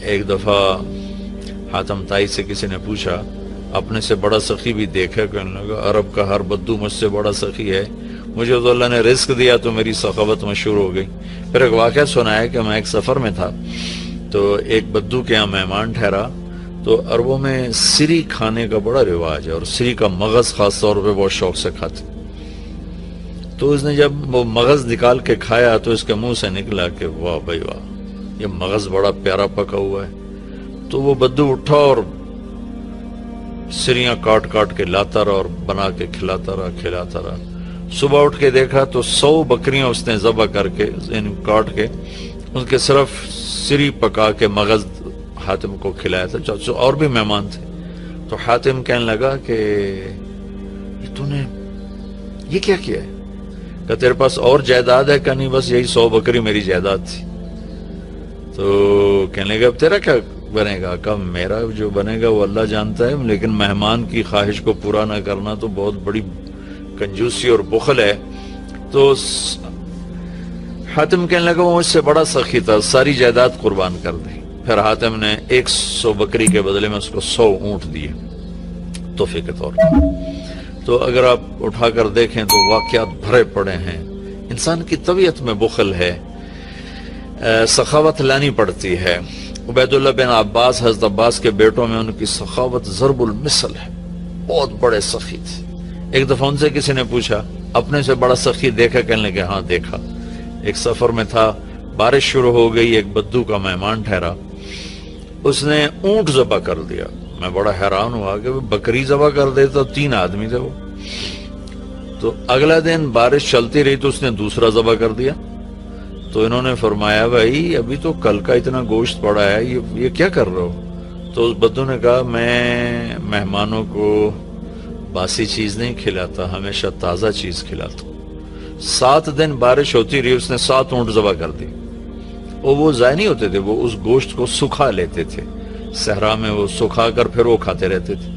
ایک دفعہ حاتم طائی سے کسی نے پوچھا اپنے سے بڑا سخی بھی دیکھا؟ کہنے لگا عرب کا ہر بدو مجھ سے بڑا سخی ہے، مجھے تو اللہ نے رزق دیا تو میری سخاوت مشہور ہو گئی۔ پھر ایک واقعہ سنا ہے کہ میں ایک سفر میں تھا تو ایک بدو کے یہاں مہمان ٹھہرا، تو عربوں میں سری کھانے کا بڑا رواج ہے اور سری کا مغز خاص طور پہ بہت شوق سے کھاتے۔ تو اس نے جب وہ مغز نکال کے کھایا تو اس کے منہ سے نکلا کہ واہ بھائی واہ، یہ مغز بڑا پیارا پکا ہوا ہے۔ تو وہ بدو اٹھا اور سریاں کاٹ کاٹ کے لاتا رہا اور بنا کے کھلاتا رہا۔ صبح اٹھ کے دیکھا تو 100 بکریاں اس نے ذبح کر کے کاٹ کے ان کے صرف سری پکا کے مغز حاتم کو کھلایا تھا، اور بھی مہمان تھے۔ تو حاتم کہنے لگا کہ تو نے یہ کیا کیا ہے؟ کہ تیرے پاس اور جائیداد ہے؟ کہ نہیں، بس یہی 100 بکری میری جائیداد تھی۔ تو کہنے لگا اب تیرا کیا بنے گا؟ کہ میرا جو بنے گا وہ اللہ جانتا ہے، لیکن مہمان کی خواہش کو پورا نہ کرنا تو بہت بڑی کنجوسی اور بخل ہے۔ تو حاتم کہنے لگا وہ مجھ سے بڑا سخی تھا، ساری جائیداد قربان کر دی۔ پھر حاتم نے 100 بکری کے بدلے میں اس کو 100 اونٹ دیے تحفے کے طور پر۔ تو اگر آپ اٹھا کر دیکھیں تو واقعات بھرے پڑے ہیں۔ انسان کی طبیعت میں بخل ہے، سخاوت لانی پڑتی ہے۔ عبید اللہ بن عباس، حضرت عباس کے بیٹوں میں، ان کی سخاوت ضرب المثل ہے، بہت بڑے سخی تھے۔ ایک دفعہ ان سے کسی نے پوچھا اپنے سے بڑا سخی دیکھا؟ کہنے لگے ہاں دیکھا۔ ایک سفر میں تھا، بارش شروع ہو گئی، ایک بدو کا مہمان ٹھہرا، اس نے اونٹ ذبح کر دیا۔ میں بڑا حیران ہوا کہ بکری ذبح کر دیتا، 3 آدمی تھے وہ۔ تو اگلا دن بارش چلتی رہی تو اس نے دوسرا ذبح کر دیا۔ تو انہوں نے فرمایا بھائی ابھی تو کل کا اتنا گوشت پڑا ہے، یہ کیا کر رہے ہو؟ تو اس بدو نے کہا میں مہمانوں کو باسی چیز نہیں کھلاتا، ہمیشہ تازہ چیز کھلاتا ہوں۔ 7 دن بارش ہوتی رہی، اس نے 7 اونٹ ذبح کر دی، اور وہ ضائع نہیں ہوتے تھے، وہ اس گوشت کو سکھا لیتے تھے، صحرا میں وہ سکھا کر پھر وہ کھاتے رہتے تھے۔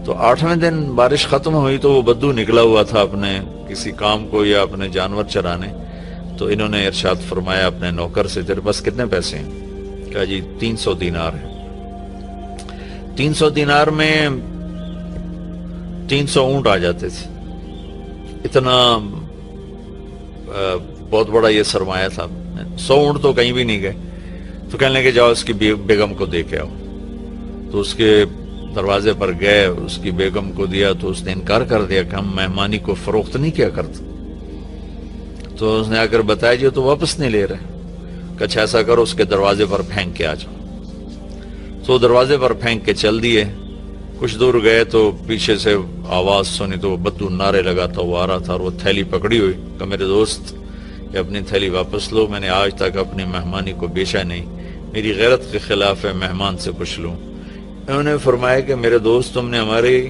تو 8ویں دن بارش ختم ہوئی تو وہ بدو نکلا ہوا تھا اپنے کسی کام کو یا اپنے جانور چرانے۔ تو انہوں نے ارشاد فرمایا اپنے نوکر سے تیرے پاس کتنے پیسے ہیں؟ کہا جی 300 دینار ہے۔ 300 دینار میں 300 اونٹ آ جاتے تھے، اتنا بہت بڑا یہ سرمایہ تھا۔ 100 اونٹ تو کہیں بھی نہیں گئے۔ تو کہنے لگے جاؤ اس کی بیگم کو دے کے آؤ۔ تو اس کے دروازے پر گئے، اس کی بیگم کو دیا تو اس نے انکار کر دیا کہ ہم مہمانی کو فروخت نہیں کیا کرتے۔ تو اس نے آ کر بتایا جی تو واپس نہیں لے رہے۔ کہ اچھا ایسا کرو اس کے دروازے پر پھینک کے آ جاؤ۔ تو دروازے پر پھینک کے چل دیے۔ کچھ دور گئے تو پیچھے سے آواز سنی تو وہ بدو نعرے لگاتا وہ آ رہا تھا، اور وہ تھیلی پکڑی ہوئی کہ میرے دوست یہ اپنی تھیلی واپس لو، میں نے آج تک اپنی مہمانی کو بیچا نہیں، میری غیرت کے خلاف ہے مہمان سے کچھ لوں۔ انہوں نے فرمایا کہ میرے دوست تم نے ہماری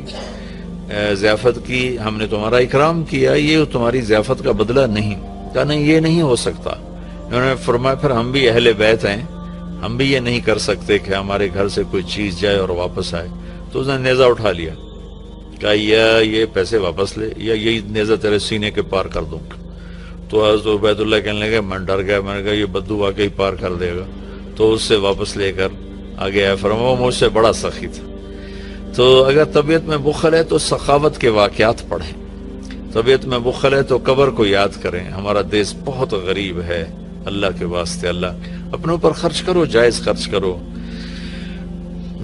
ضیافت کی، ہم نے تمہارا اکرام کیا، یہ تمہاری ضیافت کا بدلہ نہیں۔ کہا نہیں یہ نہیں ہو سکتا۔ انہوں نے فرمایا پھر ہم بھی اہل بیت ہیں، ہم بھی یہ نہیں کر سکتے کہ ہمارے گھر سے کوئی چیز جائے اور واپس آئے۔ تو اس نے نیزہ اٹھا لیا، کہا یا یہ پیسے واپس لے یا یہی نیزہ تیرے سینے کے پار کر دوں۔ تو حضرت عبید اللہ کہنے لگے میں ڈر گیا، میں نے کہا یہ بدو واقعی پار کر دے گا۔ تو اس سے واپس لے کر آگے آیا، فرمایا مجھ سے بڑا سخی تھا۔ تو اگر طبیعت میں بخل ہے تو سخاوت کے واقعات پڑھیں، طبیعت میں بخل ہے تو قبر کو یاد کریں۔ ہمارا دیس بہت غریب ہے، اللہ کے واسطے اللہ اپنے اوپر خرچ کرو، جائز خرچ کرو،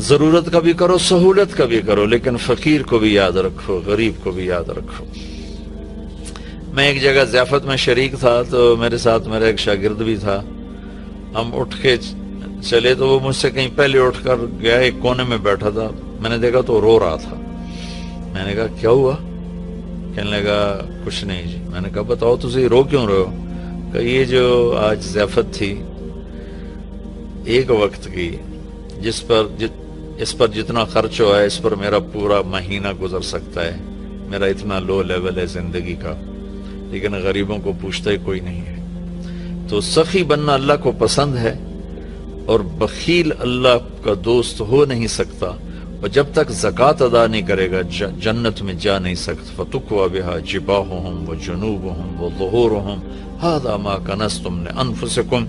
ضرورت کا بھی کرو، سہولت کا بھی کرو، لیکن فقیر کو بھی یاد رکھو، غریب کو بھی یاد رکھو۔ میں ایک جگہ ضیافت میں شریک تھا تو میرے ساتھ میرا ایک شاگرد بھی تھا۔ ہم اٹھ کے چلے تو وہ مجھ سے کہیں پہلے اٹھ کر گیا، ایک کونے میں بیٹھا تھا، میں نے دیکھا تو رو رہا تھا۔ میں نے کہا کیا ہوا؟ کہنے لگا کچھ نہیں جی۔ میں نے کہا بتاؤ تجھے رو کیوں رہے ہو؟ کہ یہ جو آج ضیافت تھی ایک وقت کی، اس پر جتنا خرچ ہوا ہے اس پر میرا پورا مہینہ گزر سکتا ہے، میرا اتنا لو لیول ہے زندگی کا، لیکن غریبوں کو پوچھتا ہی کوئی نہیں ہے۔ تو سخی بننا اللہ کو پسند ہے، اور بخیل اللہ کا دوست ہو نہیں سکتا، اور جب تک زکوٰۃ ادا نہیں کرے گا جنت میں جا نہیں سکتا۔ فَتُقْوَى بِهَا جِبَاهُهُمْ وَجُنُوبُهُمْ وَظُهُورُهُمْ هَذَا مَا كَنَزْتُمْ لِأَنفُسِكُمْ۔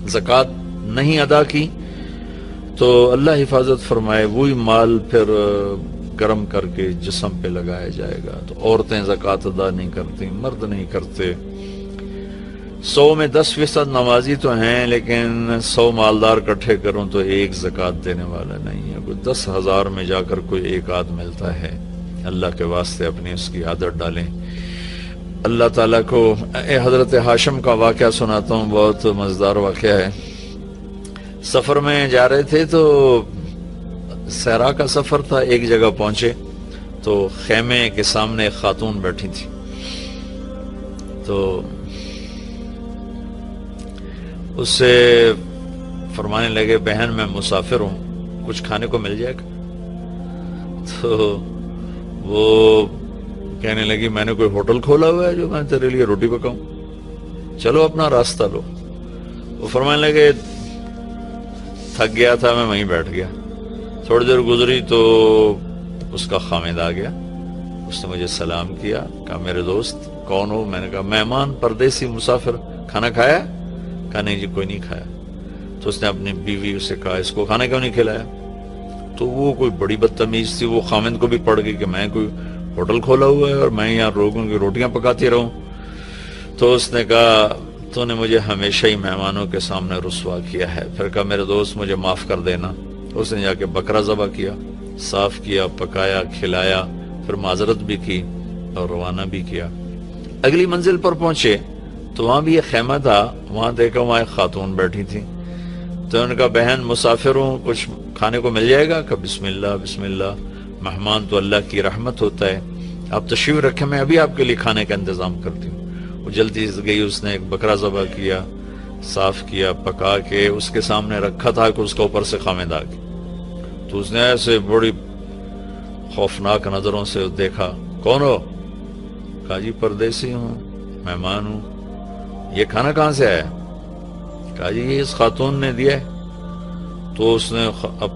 زکوٰۃ نہیں ادا کی تو اللہ حفاظت فرمائے وہی مال پھر گرم کر کے جسم پہ لگایا جائے گا. تو عورتیں زکوٰۃ ادا نہیں کرتی، مرد نہیں کرتے. 100 میں 10% نمازی تو ہیں، لیکن 100 مالدار اکٹھے کروں تو ایک زکوٰۃ دینے والا نہیں ہے. کوئی 10,000 میں جا کر کوئی ایک آدھ ملتا ہے. اللہ کے واسطے اپنی اس کی عادت ڈالیں. اللہ تعالیٰ کو حضرت ہاشم کا واقعہ سناتا ہوں، بہت مزیدار واقعہ ہے. سفر میں جا رہے تھے تو صحرا کا سفر تھا. ایک جگہ پہنچے تو خیمے کے سامنے ایک خاتون بیٹھی تھی. تو اس سے فرمانے لگے بہن میں مسافر ہوں، کچھ کھانے کو مل جائے گا؟ تو وہ کہنے لگی میں نے کوئی ہوٹل کھولا ہوا ہے جو میں تیرے لیے روٹی پکاؤں، چلو اپنا راستہ لو. وہ فرمانے لگے تھک گیا تھا میں وہیں بیٹھ گیا. تھوڑی دیر گزری تو اس کا خامد آ گیا. اس نے مجھے سلام کیا، کہا میرے دوست کون ہو؟ میں نے کہا مہمان، پردیسی، مسافر. کھانا کھایا؟ کہا نہیں جی کوئی نہیں کھایا. تو اس نے اپنی بیوی سے کہا اس کو کھانا کیوں نہیں کھلایا؟ تو وہ کوئی بڑی بدتمیز تھی. وہ خامد کو بھی پڑ گئی کہ میں کوئی ہوٹل کھولا ہوا ہے اور میں یہاں لوگوں کی روٹیاں پکاتی رہوں. تو اس نے کہا تو نے مجھے ہمیشہ ہی مہمانوں کے سامنے رسوا کیا ہے. پھر کہا میرے دوست مجھے معاف کر دینا. اس نے جا کے بکرا ذبح کیا، صاف کیا، پکایا، کھلایا، پھر معذرت بھی کی اور روانہ بھی کیا. اگلی منزل پر پہنچے تو وہاں بھی ایک خیمہ تھا. وہاں دیکھا وہاں ایک خاتون بیٹھی تھی. تو ان کا بہن مسافر ہوں، کچھ کھانے کو مل جائے گا؟ کہ بسم اللہ بسم اللہ، مہمان تو اللہ کی رحمت ہوتا ہے، آپ تشریف رکھیں میں ابھی آپ کے لیے کھانے کا انتظام کرتی ہوں. وہ جلدی سے گئی، اس نے ایک بکرا ذبح کیا، صاف کیا، پکا کے اس کے سامنے رکھا تھا کہ اس کا اوپر سے خامد آ گیا. تو اس نے ایسے بڑی خوفناک نظروں سے دیکھا. کون ہو؟ کہا جی پردیسی ہوں، مہمان ہوں. یہ کھانا کہاں سے آیا؟ کہا جی یہ اس خاتون نے دیا ہے. تو اس نے اب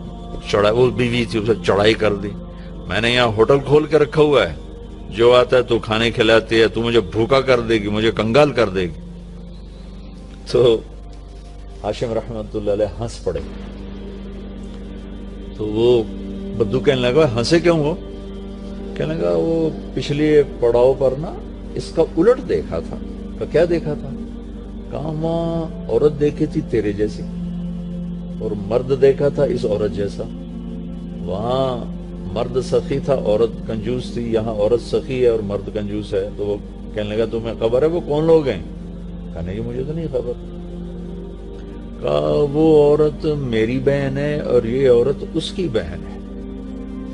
چڑھائی، وہ بیوی تھی، اسے چڑھائی کر دی. میں نے یہاں ہوٹل کھول کے رکھا ہوا ہے، جو آتا ہے تو کھانے کھلاتی ہے، تو مجھے بھوکا کر دے گی، مجھے کنگال کر دے گی. تو ہاشم رحمت اللہ علیہ ہنس پڑے. تو وہ بدو کہنے لگا ہنسے کیوں ہو؟ کہنے لگا وہ پچھلی پڑاؤ پر نا اس کا الٹ دیکھا تھا. کیا دیکھا تھا؟ کہاں وہاں عورت دیکھی تھی تیرے جیسی اور مرد دیکھا تھا اس عورت جیسا. وہاں مرد سخی تھا، عورت کنجوس تھی. یہاں عورت سخی ہے اور مرد کنجوس ہے. تو وہ کہنے لگا تمہیں خبر ہے وہ کون لوگ ہیں؟ کہا نہیں مجھے تو نہیں خبر. کہا وہ عورت میری بہن ہے اور یہ عورت اس کی بہن ہے.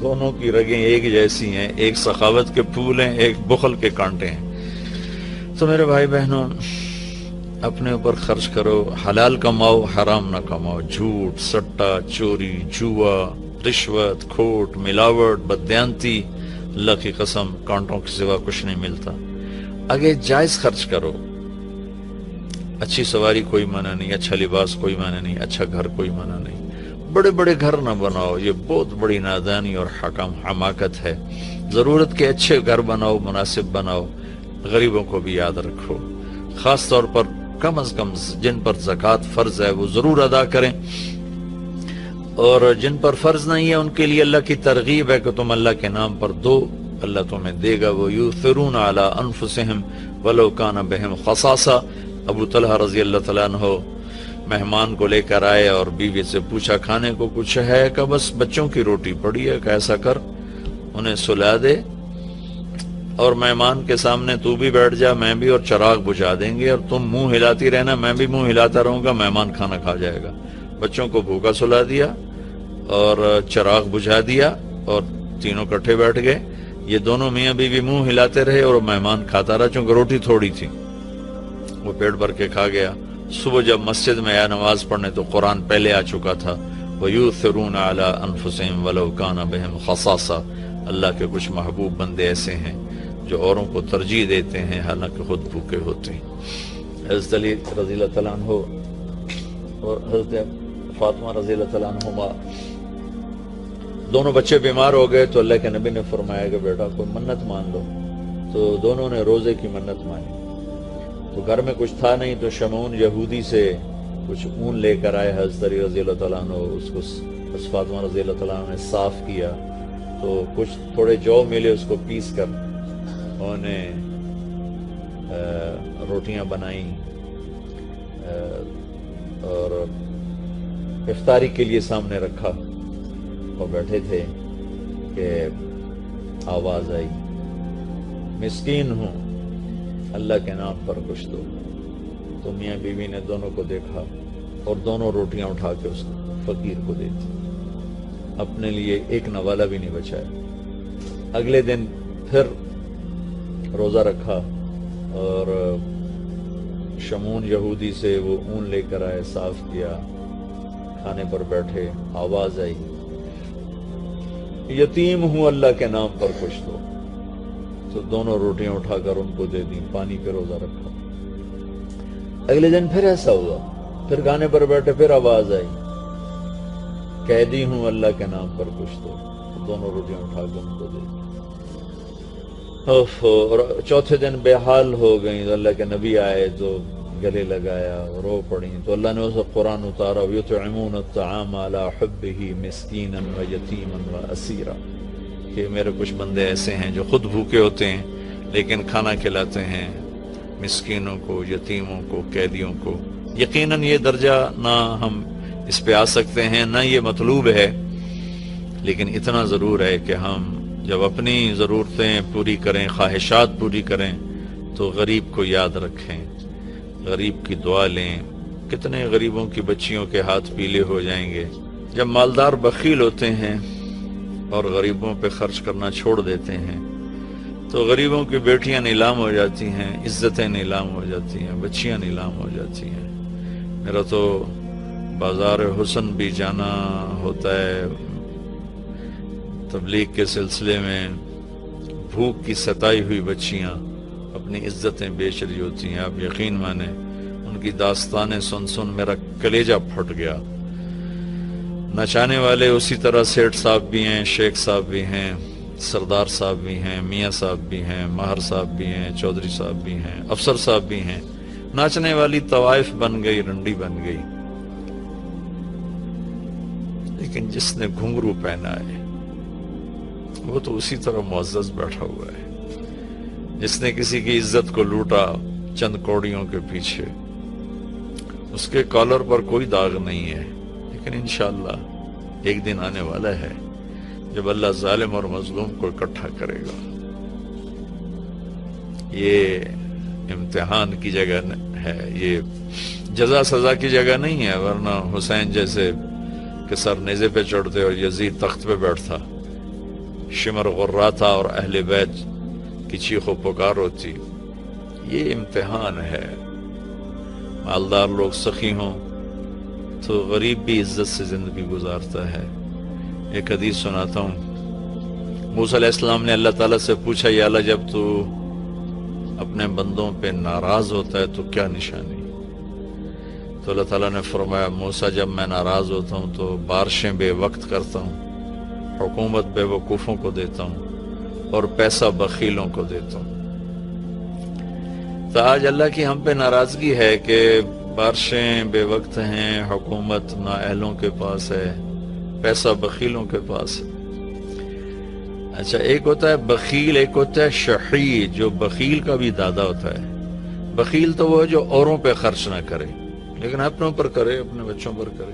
دونوں کی رگیں ایک جیسی ہیں، ایک سخاوت کے پھول ہیں، ایک بخل کے کانٹے ہیں. تو میرے بھائی بہنوں اپنے اوپر خرچ کرو، حلال کماؤ، حرام نہ کماؤ. جھوٹ، سٹا، چوری، جوا، رشوت، کھوٹ، ملاوٹ، بددیانتی، اللہ کی قسم کانٹوں کے سوا کچھ نہیں ملتا. آگے جائز خرچ کرو. اچھی سواری کوئی منع نہیں، اچھا لباس کوئی منع نہیں، اچھا گھر کوئی منع نہیں. بڑے بڑے گھر نہ بناؤ، یہ بہت بڑی نادانی اور حماقت ہے. ضرورت کے اچھے گھر بناؤ، مناسب بناؤ. غریبوں کو بھی یاد رکھو، خاص طور پر کم از کم جن پر زکوٰۃ فرض ہے وہ ضرور ادا کریں، اور جن پر فرض نہیں ہے ان کے لیے اللہ کی ترغیب ہے کہ تم اللہ کے نام پر دو، اللہ تمہیں دے گا. وَيُؤْثِرُونَ عَلَىٰ أَنفُسِهِمْ وَلَوْ كَانَ بِهِمْ خَصَاصَةٌ. ابو طلحہ رضی اللہ تعالیٰ عنہ مہمان کو لے کر آئے اور بیوی سے پوچھا کھانے کو کچھ ہے؟ کہ بس بچوں کی روٹی پڑی ہے. کہ ایسا کر انہیں سلا دے اور مہمان کے سامنے تو بھی بیٹھ جا، میں بھی، اور چراغ بجھا دیں گے اور تم منہ ہلاتی رہنا، میں بھی منہ ہلاتا رہوں گا، مہمان کھانا کھا جائے گا. بچوں کو بھوکا سلا دیا اور چراغ بجھا دیا اور تینوں کٹھے بیٹھ گئے. یہ دونوں میاں بیوی منہ ہلاتے رہے اور مہمان کھاتا رہا، چونکہ روٹی تھوڑی تھی. وہ پیٹ بھر کے کھا گیا. صبح جب مسجد میں آیا نماز پڑھنے تو قرآن پہلے آ چکا تھا. وَيُؤْثِرُونَ عَلَىٰ أَنفُسِهِمْ وَلَوْ كَانَ بِهِمْ خَصَاصَةٌ. اللہ کے کچھ محبوب بندے ایسے ہیں جو اوروں کو ترجیح دیتے ہیں حالانکہ خود بھوکے ہوتے ہیں. حضرت علی رضی اللہ تعالیٰ عنہ اور حضرت فاطمہ رضی اللہ تعالیٰ عنہما دونوں بچے بیمار ہو گئے تو اللہ کے نبی نے فرمایا کہ بیٹا کوئی منت مان لو. تو دونوں نے روزے کی منت مانی. تو گھر میں کچھ تھا نہیں تو شمعون یہودی سے کچھ اون لے کر آئے حضرت علی رضی اللہ تعالیٰ عنہ، اس کو حضرت فاطمہ رضی اللہ تعالیٰ عنہ نے صاف کیا، تو کچھ تھوڑے جو ملے اس کو پیس کر انہوں نے روٹیاں بنائیں اور افطاری کے لیے سامنے رکھا، اور بیٹھے تھے کہ آواز آئی، مسکین ہوں، اللہ کے نام پر کچھ دو۔ تو میاں بیوی نے دونوں کو دیکھا اور دونوں روٹیاں اٹھا کے اس فقیر کو دے دی، اپنے لیے ایک نوالا بھی نہیں بچایا۔ اگلے دن پھر روزہ رکھا اور شمون یہودی سے وہ اون لے کر آئے، صاف کیا، کھانے پر بیٹھے، آواز آئی، یتیم ہوں، اللہ کے نام پر کچھ دو۔ تو دونوں روٹیاں اٹھا کر ان کو دے دیں، پانی پہ روزہ رکھا۔ اگلے دن پھر ایسا ہوا، پھر کھانے پر بیٹھے، پھر آواز آئی، قیدی ہوں، اللہ کے نام پر کچھ دو۔ دونوں روٹیاں اٹھا کے ان کو دے دیں۔ اور چوتھے دن بے حال ہو گئیں، تو اللہ کے نبی آئے تو گلے لگایا، رو پڑیں، تو اللہ نے اسے قرآن اتارا، یطعمون الطعام علی حبہ مسکینا ویتیما واسیرا، کہ میرے کچھ بندے ایسے ہیں جو خود بھوکے ہوتے ہیں لیکن کھانا کھلاتے ہیں مسکینوں کو، یتیموں کو، قیدیوں کو۔ یقیناً یہ درجہ نہ ہم اس پہ آ سکتے ہیں، نہ یہ مطلوب ہے، لیکن اتنا ضرور ہے کہ ہم جب اپنی ضرورتیں پوری کریں، خواہشات پوری کریں، تو غریب کو یاد رکھیں، غریب کی دعا لیں۔ کتنے غریبوں کی بچیوں کے ہاتھ پیلے ہو جائیں گے جب مالدار بخیل ہوتے ہیں اور غریبوں پہ خرچ کرنا چھوڑ دیتے ہیں، تو غریبوں کی بیٹیاں نیلام ہو جاتی ہیں، عزتیں نیلام ہو جاتی ہیں، بچیاں نیلام ہو جاتی ہیں۔ میرا تو بازار حسن بھی جانا ہوتا ہے تبلیغ کے سلسلے میں، بھوک کی ستائی ہوئی بچیاں اپنی عزتیں بیچ رہی ہوتی ہیں۔ آپ یقین مانیں ان کی داستانیں سن سن میرا کلیجہ پھٹ گیا۔ نچانے والے اسی طرح سیٹھ صاحب بھی ہیں، شیخ صاحب بھی ہیں، سردار صاحب بھی ہیں، میاں صاحب بھی ہیں، ماہر صاحب بھی ہیں، چودھری صاحب بھی ہیں، افسر صاحب بھی ہیں۔ ناچنے والی طوائف بن گئی، رنڈی بن گئی، لیکن جس نے گھنگرو پہنا ہے وہ تو اسی طرح معزز بیٹھا ہوا ہے۔ جس نے کسی کی عزت کو لوٹا چند کوڑیوں کے پیچھے، اس کے کالر پر کوئی داغ نہیں ہے، لیکن انشاءاللہ ایک دن آنے والا ہے جب اللہ ظالم اور مظلوم کو اکٹھا کرے گا۔ یہ امتحان کی جگہ ہے، یہ جزا سزا کی جگہ نہیں ہے، ورنہ حسین جیسے کہ سر نیزے پہ چڑھتے اور یزید تخت پہ بیٹھتا، شمر غراتا اور اہل بیت کی چیخ و پکار ہوتی۔ یہ امتحان ہے۔ مالدار لوگ سخی ہوں تو غریب بھی عزت سے زندگی گزارتا ہے۔ ایک حدیث سناتا ہوں، موسیٰ علیہ السلام نے اللہ تعالیٰ سے پوچھا، یا اللہ جب تو اپنے بندوں پہ ناراض ہوتا ہے تو کیا نشانی؟ تو اللہ تعالیٰ نے فرمایا، موسیٰ جب میں ناراض ہوتا ہوں تو بارشیں بے وقت کرتا ہوں، حکومت بے وقوفوں کو دیتا ہوں اور پیسہ بخیلوں کو دیتا ہوں۔ تو آج اللہ کی ہم پہ ناراضگی ہے کہ بارشیں بے وقت ہیں، حکومت نااہلوں کے پاس ہے، پیسہ بخیلوں کے پاس ہے۔ اچھا، ایک ہوتا ہے بخیل، ایک ہوتا ہے شحیح، جو بخیل کا بھی دادا ہوتا ہے۔ بخیل تو وہ ہے جو اوروں پہ خرچ نہ کرے لیکن اپنوں پر کرے، اپنے بچوں پر کرے۔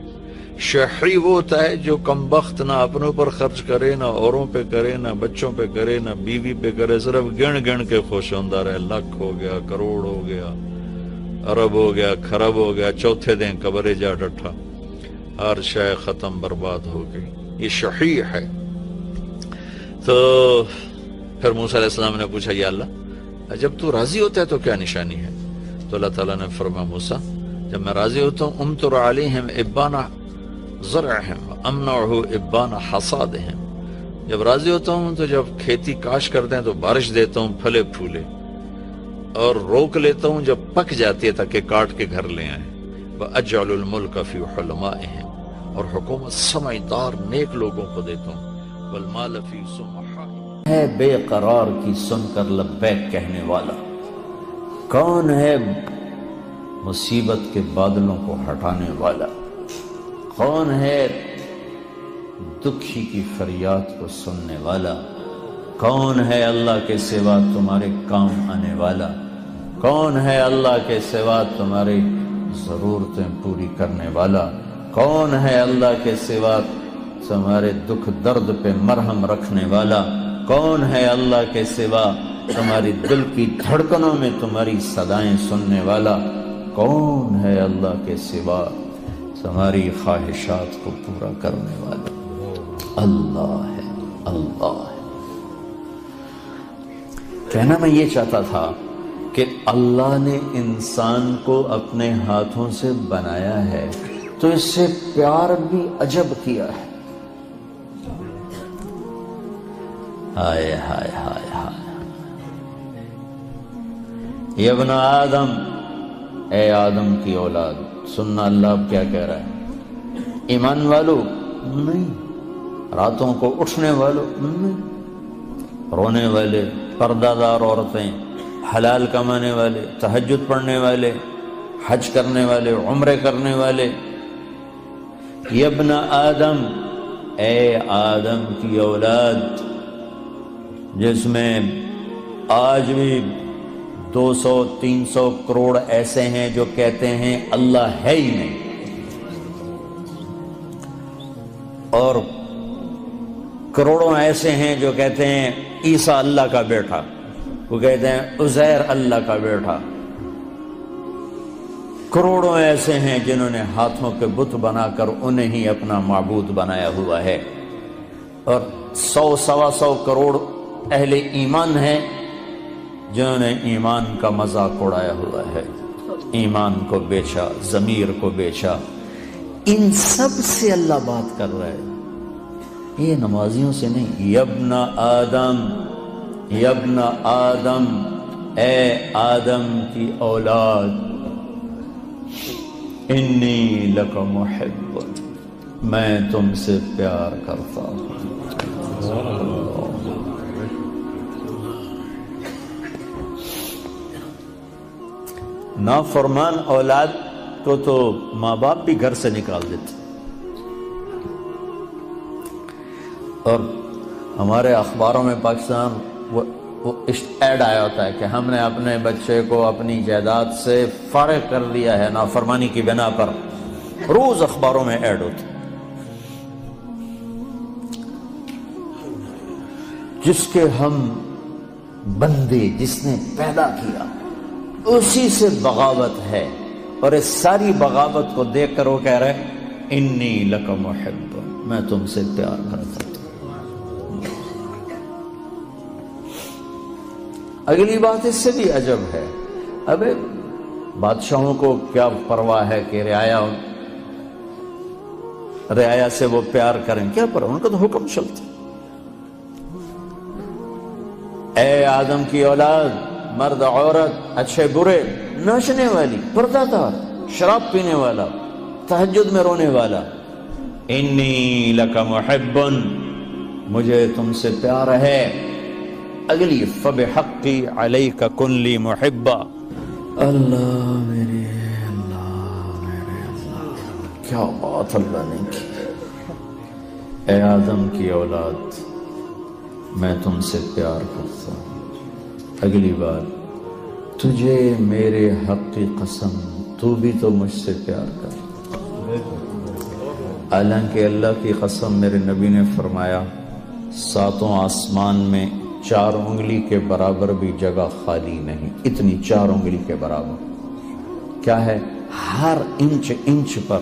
شحیح وہ ہوتا ہے جو کم بخت نہ اپنوں پر خرچ کرے، نہ اوروں پہ کرے، نہ بچوں پہ کرے، نہ بیوی پہ کرے، صرف گن گن کے خوش ہوندہ رہے، لاکھ ہو گیا، کروڑ ہو گیا، ارب ہو گیا، خرب ہو گیا، چوتھے دن قبرے جا ڈٹھا، ہر شے ختم برباد ہو گئی۔ یہ شحیح ہے۔ تو پھر موسیٰ علیہ السلام نے پوچھا، یا اللہ جب تو راضی ہوتا ہے تو کیا نشانی ہے؟ تو اللہ تعالیٰ نے فرمایا، موسیٰ جب میں راضی ہوتا ہوں، امطر علیہم ابان زرعہم امنعہ ابان حصادہم، جب راضی ہوتا ہوں تو جب کھیتی کاش کرتے ہیں تو بارش دیتا ہوں پھلے پھولے، اور روک لیتا ہوں جب پک جاتی ہے تاکہ کاٹ کے گھر لے آئیں۔ وَأَجْعَلُ الْمُلْكَ فِي حُلَمَائِهِمْ، اور حکومت سمجھدار نیک لوگوں کو دیتا ہوں۔ وَالْمَالَ فِي سُمَحَائِهِمْ، ہے بے قرار کی سن کر لبیک کہنے والا، کون ہے مصیبت کے بادلوں کو ہٹانے والا؟ کون ہے دکھی کی فریاد کو سننے والا؟ کون ہے اللہ کے سوا تمہارے کام آنے والا؟ کون ہے اللہ کے سوا تمہاری ضرورتیں پوری کرنے والا؟ کون ہے اللہ کے سوا تمہارے دکھ درد پہ مرہم رکھنے والا؟ کون ہے اللہ کے سوا تمہاری دل کی دھڑکنوں میں تمہاری صدائیں سننے والا؟ کون ہے اللہ کے سوا تمہاری خواہشات کو پورا کرنے والا؟ اللہ ہے، اللہ ہے۔ کہنا میں یہ چاہتا تھا کہ اللہ نے انسان کو اپنے ہاتھوں سے بنایا ہے تو اس سے پیار بھی عجب کیا ہے۔ ہائے ہائے ہائے ہائے، یہ ابن آدم، اے آدم کی اولاد، سننا اللہ اب کیا کہہ رہا ہے؟ ایمان والو نہیں، راتوں کو اٹھنے والو نہیں، رونے والے، پردہ دار عورتیں، حلال کمانے والے، تہجد پڑھنے والے، حج کرنے والے، عمرے کرنے والے۔ یا ابن آدم، اے آدم کی اولاد، جس میں آج بھی 200-300 کروڑ ایسے ہیں جو کہتے ہیں اللہ ہے ہی نہیں، اور کروڑوں ایسے ہیں جو کہتے ہیں عیسیٰ اللہ کا بیٹا، وہ کہتے ہیں عزیر اللہ کا بیٹا۔ کروڑوں ایسے ہیں جنہوں نے ہاتھوں کے بت بنا کر انہیں ہی اپنا معبود بنایا ہوا ہے، اور 100-125 کروڑ اہل ایمان ہیں جنہوں نے ایمان کا مذاق اڑایا ہوا ہے، ایمان کو بیچا، ضمیر کو بیچا۔ ان سب سے اللہ بات کر رہا ہے، یہ نمازیوں سے نہیں۔ یا ابن آدم، یا ابن آدم، اے آدم کی اولاد، انی لک محب، میں تم سے پیار کرتا ہوں۔ نافرمان اولاد کو تو ماں باپ بھی گھر سے نکال دیتے، اور ہمارے اخباروں میں پاکستان وہ ایڈ آیا ہوتا ہے کہ ہم نے اپنے بچے کو اپنی جائیداد سے فارغ کر دیا ہے نافرمانی کی بنا پر، روز اخباروں میں ایڈ ہوتا ہے۔ جس کے ہم بندے، جس نے پیدا کیا، اسی سے بغاوت ہے، اور اس ساری بغاوت کو دیکھ کر وہ کہہ رہے انی لک محب، میں تم سے پیار کرتا ہوں۔ اگلی بات اس سے بھی عجب ہے، ابے بادشاہوں کو کیا پرواہ ہے کہ رعایا سے وہ پیار کریں، کیا پرواہ، ان کا تو حکم چلتا۔ اے آدم کی اولاد، مرد عورت، اچھے برے، ناچنے والی، پردہ دار، شراب پینے والا، تہجد میں رونے والا، انی لک محب، مجھے تم سے پیار ہے۔ اگلی فبحقی علیک کن لی محبا، اللہ میرے اللہ، کیا بات اللہ نے کی۔ اے آدم کی اولاد، میں تم سے پیار کرتا ہوں۔ اگلی بات، تجھے میرے حق کی قسم، تو بھی تو مجھ سے پیار کر۔ حالانکہ اللہ کی قسم، میرے نبی نے فرمایا 7 آسمان میں 4 انگلی کے برابر بھی جگہ خالی نہیں، اتنی 4 انگلی کے برابر کیا ہے؟ ہر انچ پر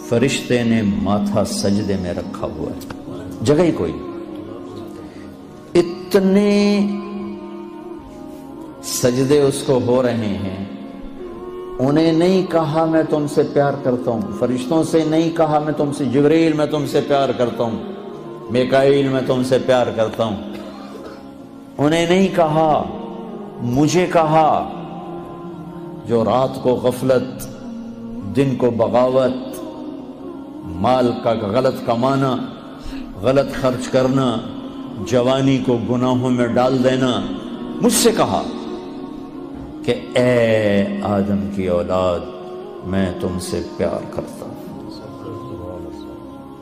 فرشتے نے ماتھا سجدے میں رکھا ہوا ہے، جگہ ہی کوئی۔ اتنے سجدے اس کو ہو رہے ہیں، انہیں نہیں کہا میں تم سے پیار کرتا ہوں، فرشتوں سے نہیں کہا میں تم سے، جبریل میں تم سے پیار کرتا ہوں، میکائیل میں تم سے پیار کرتا ہوں، انہیں نہیں کہا، مجھے کہا۔ جو رات کو غفلت، دن کو بغاوت، مال کا غلط کمانا، غلط خرچ کرنا، جوانی کو گناہوں میں ڈال دینا، مجھ سے کہا کہ اے آدم کی اولاد میں تم سے پیار کرتا ہوں۔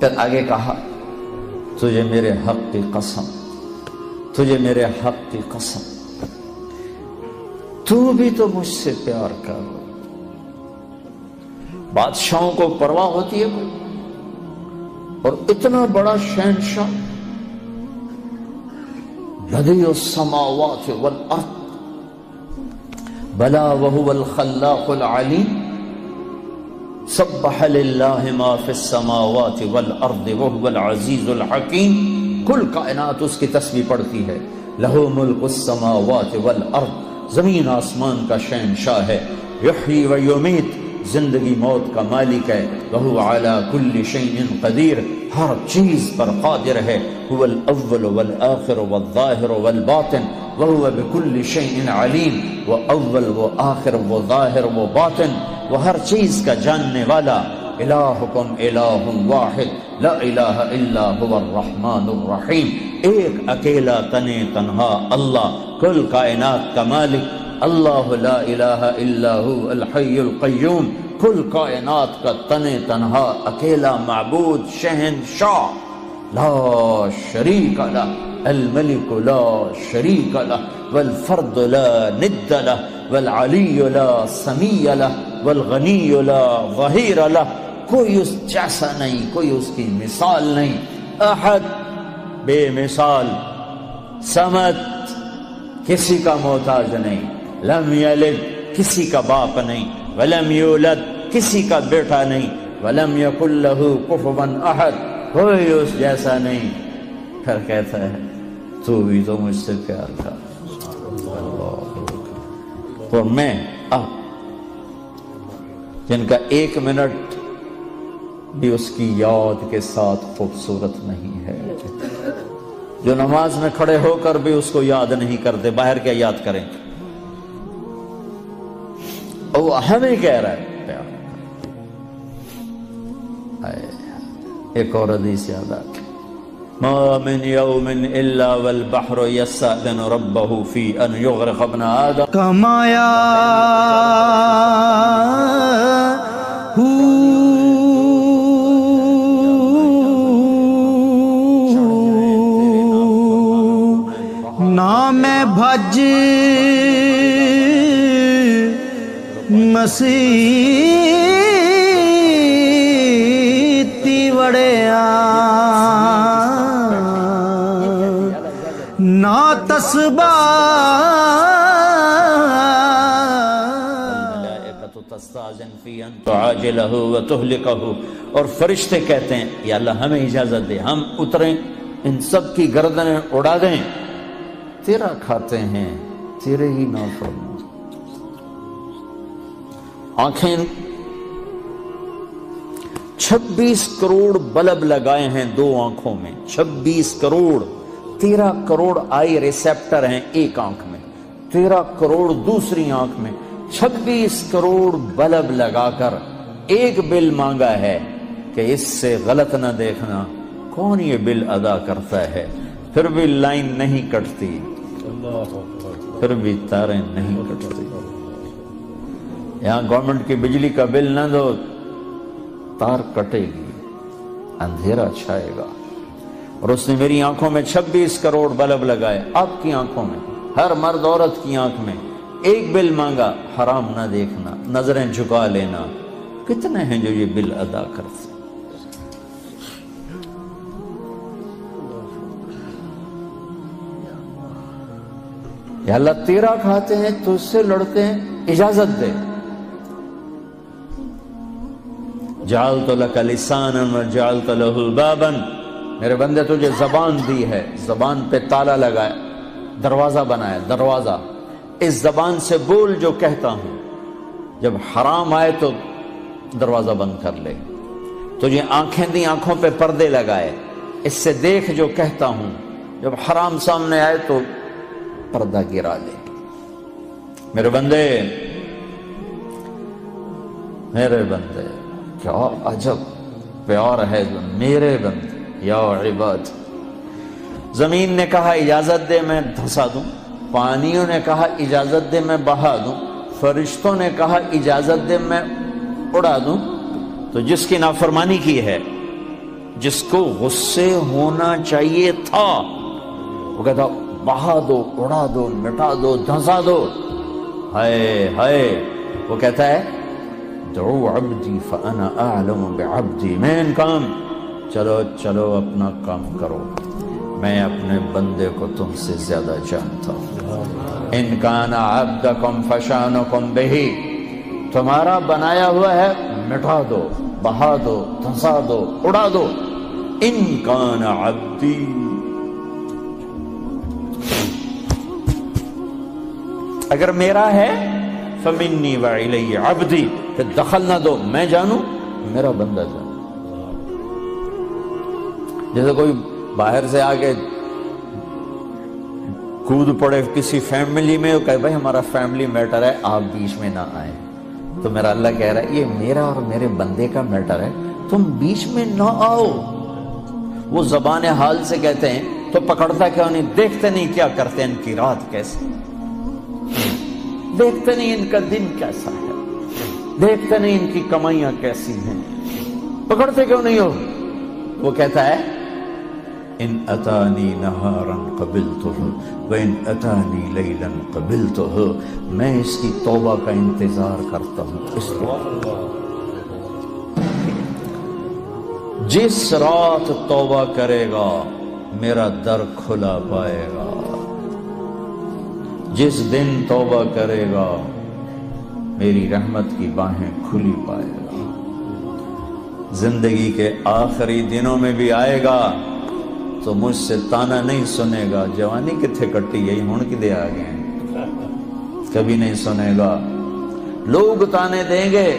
پھر آگے کہا تجھے میرے حق کی قسم، تجھے میرے حق کی قسم، تو بھی تو مجھ سے پیار کر۔ بادشاہوں کو پرواہ ہوتی ہے کوئی؟ اور اتنا بڑا شہنشاہ، بدیع السماوات والارض بلا وهو الخلاق العلیم سبح للہ ما فی السماوات والارض وهو العزیز الحکیم۔ کل کائنات اس کی تسبیح پڑھتی ہے۔ لہ ملک السماوات والارض، زمین آسمان کا شہنشاہ ہے۔ یحیی و یمیت، زندگی موت کا مالک ہے۔ وہو علی کل شیء قدیر، ہر چیز پر قادر ہے۔ هو الاول والآخر والظاہر والباطن وہو بکل شیء علیم، وہ اول وہ آخر وہ ظاہر وہ باطن، وہ ہر چیز کا جاننے والا۔ الہکم الہ واحد لا الہ الا هو الرحمن الرحیم، ایک اکیلا تنہا اللہ، کل کائنات کا مالک اللہ، لا الہ الا هو الحی القیوم، کل کائنات کا تنہا اکیلا معبود شہنشاہ، لا شریک لہ، الملک لا شریک لہ، والفرد لا ند لہ، والعلی لا سمیع لہ، والغنی لا ظہیر لہ، کوئی اس جیسا نہیں، کوئی اس کی مثال نہیں۔ احد، بے مثال، صمد، کسی کا محتاج نہیں، لم یلد، کسی کا باپ نہیں، ولم یولد، کسی کا بیٹا نہیں، ولم یکن لہ کفوا احد، کوئی اس جیسا نہیں۔ پھر کہتا ہے تو بھی تو مجھ سے پیار کر۔ اور میں اب جن کا ایک منٹ بھی اس کی یاد کے ساتھ خوبصورت نہیں ہے، جو نماز میں کھڑے ہو کر بھی اس کو یاد نہیں کرتے، باہر کیا یاد کریں؟ اور وہ ہمیں کہہ رہا ہے پیار۔ ایک اور حدیث یاد آتی، ما من یوم الا والبحر یستأذن ربہ فی ان یغرق ابن آدم کمایا نہ میں بھج مسیتی وڑیا نہ تسبہ تستأذن فی ان تعاجلہ وتہلکہ، اور فرشتے کہتے ہیں یا اللہ ہمیں اجازت دے، ہم اتریں ان سب کی گردنیں اڑا دیں، تیرا کھاتے ہیں، تیرے ہی نافرمان۔ آنکھیں 26 کروڑ بلب لگائے ہیں دو آنکھوں میں، 26 کروڑ، 13 کروڑ آئی ریسیپٹر ہیں ایک آنکھ میں، 13 کروڑ دوسری آنکھ میں، 26 کروڑ بلب لگا کر ایک بل مانگا ہے کہ اس سے غلط نہ دیکھنا، کون یہ بل ادا کرتا ہے؟ پھر بھی لائن نہیں کٹتی، پھر بھی تاریں نہیں کٹتی۔ یہاں گورنمنٹ کی بجلی کا بل نہ دو، تار کٹے گی، اندھیرا چھائے گا۔ اور اس نے میری آنکھوں میں 26 کروڑ بلب لگائے، آپ کی آنکھوں میں، ہر مرد عورت کی آنکھ میں ایک بل مانگا، حرام نہ دیکھنا، نظریں جھکا لینا۔ کتنے ہیں جو یہ بل ادا کرتے؟ یا اللہ تیرا کھاتے ہیں، تجھ سے لڑتے ہیں، اجازت دے۔ جعلت لک لسانا وجعلت له بابا، میرے بندے تجھے زبان دی ہے، زبان پہ تالا لگایا، دروازہ بنایا، دروازہ، اس زبان سے بول جو کہتا ہوں، جب حرام آئے تو دروازہ بند کر لے۔ تجھے آنکھیں دی، آنکھوں پہ پردے لگائے، اس سے دیکھ جو کہتا ہوں، جب حرام سامنے آئے تو پردہ گرا لے۔ میرے بندے، میرے بندے، کیا عجب پیار ہے میرے بندے، یا عباد۔ زمین نے کہا اجازت دے میں دھسا دوں، پانیوں نے کہا اجازت دے میں بہا دوں، فرشتوں نے کہا اجازت دے میں اڑا دوں، تو جس کی نافرمانی کی ہے، جس کو غصے ہونا چاہیے تھا، وہ کہتا بہا دو، اڑا دو، مٹا دو، دھنسا دو، ہائے ہائے، وہ کہتا ہے دعو عبدی فانا اعلم بعبدی، مین کام، چلو چلو اپنا کام کرو، میں اپنے بندے کو تم سے زیادہ جانتا ہوں۔ ان کان عبدکم فشانکم بہی، تمہارا بنایا ہوا ہے مٹا دو، بہا دو، دھنسا دو، اڑا دو۔ ان کان عبدی، اگر میرا ہے فمنی وإلی عبدی، پھر دخل نہ دو، میں جانوں میرا بندہ جانو۔ جیسے کوئی باہر سے آگے کود پڑے کسی فیملی میں، وہ کہے بھائی ہمارا فیملی میٹر ہے، آپ بیچ میں نہ آئیں، تو میرا اللہ کہہ رہا ہے یہ میرا اور میرے بندے کا میٹر ہے، تم بیچ میں نہ آؤ۔ وہ زبان حال سے کہتے ہیں تو پکڑتا کیوں نہیں؟ دیکھتے نہیں کیا کرتے ہیں، ان کی رات کیسی، دیکھتے نہیں ان کا دن کیسا ہے، دیکھتے نہیں ان کی کمائیاں کیسی ہیں، پکڑتے کیوں نہیں ہو؟ وہ کہتا ہے ان اتانی نہارا قبلتہ وان اتانی لیلا قبلتہ، میں اس کی توبہ کا انتظار کرتا ہوں۔ اس جس رات توبہ کرے گا میرا در کھلا پائے گا، جس دن توبہ کرے گا میری رحمت کی باہیں کھلی پائے گا۔ زندگی کے آخری دنوں میں بھی آئے گا تو مجھ سے تانا نہیں سنے گا، جوانی کتھے کٹی گئی ہون کدے آ گئے ہیں، کبھی نہیں سنے گا۔ لوگ تانے دیں گے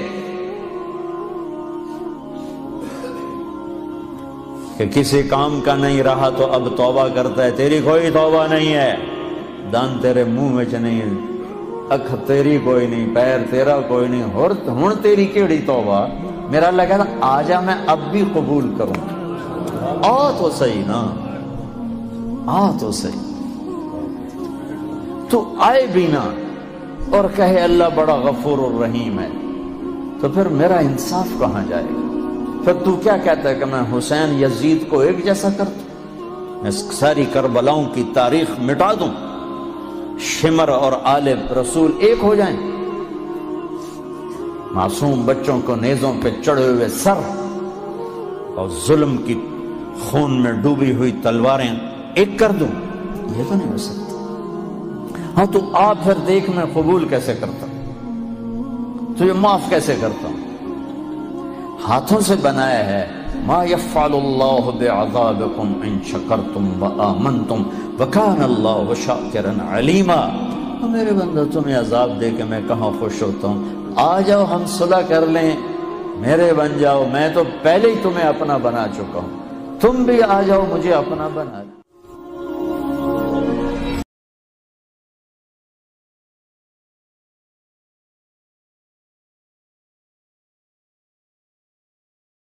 کہ کسی کام کا نہیں رہا تو اب توبہ کرتا ہے، تیری کوئی توبہ نہیں ہے، دان تیرے منہ میں نہیں، اکھ تیری کوئی نہیں، پیر تیرا کوئی نہیں، ہن تیری کیڑی توبہ؟ میرا اللہ کہتا آ جا، میں اب بھی قبول کروں، آ تو صحیح نا، آ تو صحیح۔ تو آئے بھی نا اور کہے اللہ بڑا غفور الرحیم ہے، تو پھر میرا انصاف کہاں جائے گا؟ پھر تو کیا کہتا ہے کہ میں حسین یزید کو ایک جیسا کر دوں، میں ساری کربلاؤں کی تاریخ مٹا دوں، شمر اور آل رسول ایک ہو جائیں، معصوم بچوں کو نیزوں پہ چڑھے ہوئے سر اور ظلم کی خون میں ڈوبی ہوئی تلواریں ایک کر دوں؟ یہ تو نہیں ہو سکتا۔ ہاں تو آپ پھر دیکھ میں قبول کیسے کرتا ہوں، تو یہ معاف کیسے کرتا ہوں؟ ہاتھوں سے بنایا ہے، ما یفعل اللہ بعذابکم ان شکرتم وآمنتم وکان اللہ شاکرا علیما۔ میرے بندہ تمہیں عذاب دے کے میں کہاں خوش ہوتا ہوں، آ جاؤ ہم صلح کر لیں، میرے بن جاؤ، میں تو پہلے ہی تمہیں اپنا بنا چکا ہوں، تم بھی آ جاؤ مجھے اپنا بنا۔